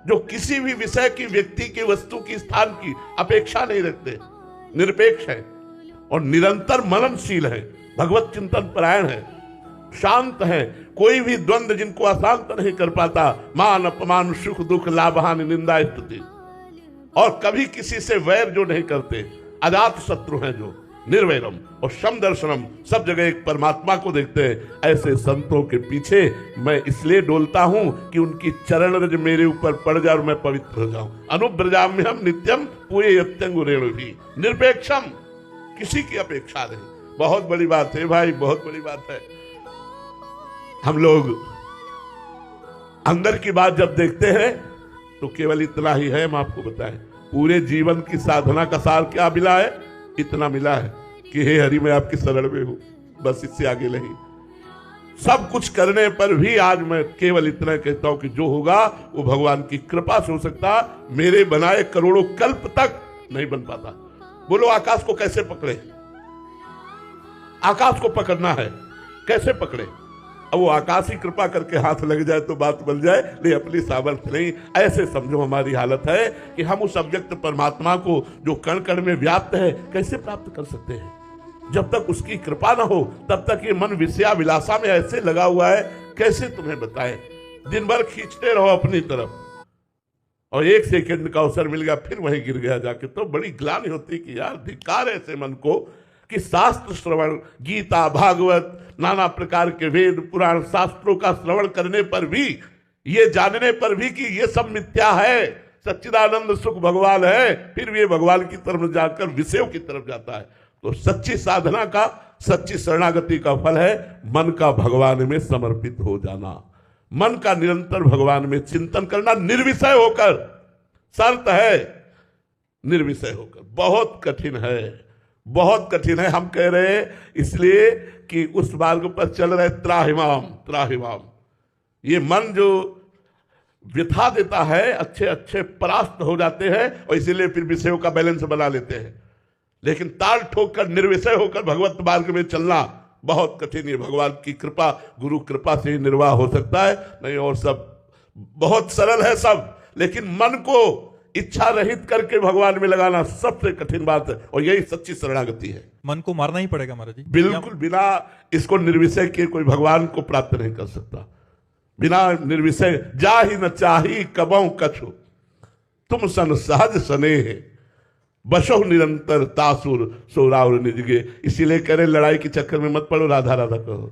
जो किसी भी विषय की, व्यक्ति की, वस्तु की, स्थान की अपेक्षा नहीं रखते, निरपेक्ष है और निरंतर मननशील है, भगवत चिंतन परायण है, शांत है, कोई भी द्वंद्व जिनको अशांत नहीं कर पाता, मान अपमान सुख दुख लाभ हानि निंदा स्तुति, और कभी किसी से वैर जो नहीं करते, अजात शत्रु हैं जो, निर्वैरम और सम दर्शनम, सब जगह एक परमात्मा को देखते हैं। ऐसे संतों के पीछे मैं इसलिए डोलता हूं कि उनकी चरण रज मेरे ऊपर पड़ जाए और मैं पवित्र हो जाऊं। अनुब्रजाम्यहम नित्यम पूरे यत्यंगुरेण भी निरपेक्षम, किसी की अपेक्षा नहीं। बहुत बड़ी बात है भाई, बहुत बड़ी बात है। हम लोग अंदर की बात जब देखते हैं तो केवल इतना ही है, हम आपको बताएं, पूरे जीवन की साधना का सार क्या मिला है? इतना मिला है कि हे हरि मैं आपकी शरण में हूं, बस इससे आगे नहीं। सब कुछ करने पर भी आज मैं केवल इतना कहता हूं कि जो होगा वो भगवान की कृपा से हो सकता, मेरे बनाए करोड़ों कल्प तक नहीं बन पाता। बोलो आकाश को कैसे पकड़े? आकाश को पकड़ना है, कैसे पकड़े? अब वो आकाश ही कृपा करके हाथ लग जाए तो बात बन जाए, लेकिन अपनी सामर्थ्य नहीं। ऐसे समझो हमारी हालत है कि हम उस अव्यक्त परमात्मा को जो कण कण में व्याप्त है कैसे प्राप्त कर सकते हैं? जब तक उसकी कृपा ना हो तब तक ये मन विषया विलासा में ऐसे लगा हुआ है, कैसे तुम्हें बताएं। दिन भर खींचते रहो अपनी तरफ और एक सेकंड का अवसर मिल गया फिर वहीं गिर गया जाके, तो बड़ी ग्लानि होती कि यार धिक्कार ऐसे मन को कि शास्त्र श्रवण, गीता भागवत, नाना प्रकार के वेद पुराण शास्त्रों का श्रवण करने पर भी, ये जानने पर भी कि ये सब मिथ्या है, सच्चिदानंद सुख भगवान है, फिर भी ये भगवान की तरफ जाकर विषयों की तरफ जाता है। तो सच्ची साधना का, सच्ची शरणागति का फल है मन का भगवान में समर्पित हो जाना, मन का निरंतर भगवान में चिंतन करना, निर्विषय होकर। शर्त है निर्विषय होकर। बहुत कठिन है, बहुत कठिन है। हम कह रहे हैं इसलिए कि उस मार्ग पर चल रहे त्राहिमाम त्राहिमाम। ये मन जो व्यथा देता है, अच्छे अच्छे परास्त हो जाते हैं और इसीलिए फिर विषयों का बैलेंस बना लेते हैं। लेकिन ताल ठोक कर निर्विषय होकर भगवत मार्ग में चलना बहुत कठिन है। भगवान की कृपा, गुरु कृपा से ही निर्वाह हो सकता है, नहीं और सब बहुत सरल है सब। लेकिन मन को इच्छा रहित करके भगवान में लगाना सबसे कठिन बात है और यही सच्ची शरणागति है। मन को मारना ही पड़ेगा महाराज जी। बिल्कुल, बिना इसको निर्विषय के कोई भगवान को प्राप्त नहीं कर सकता। बिना निर्विषय जा ही न चाही कबहु कछु, तुम सन सहज स्नेह बसो निरंतर तासुर सोराउर निजगे। इसीलिए कह रहे लड़ाई के चक्कर में मत पड़ो, राधा राधा कहो।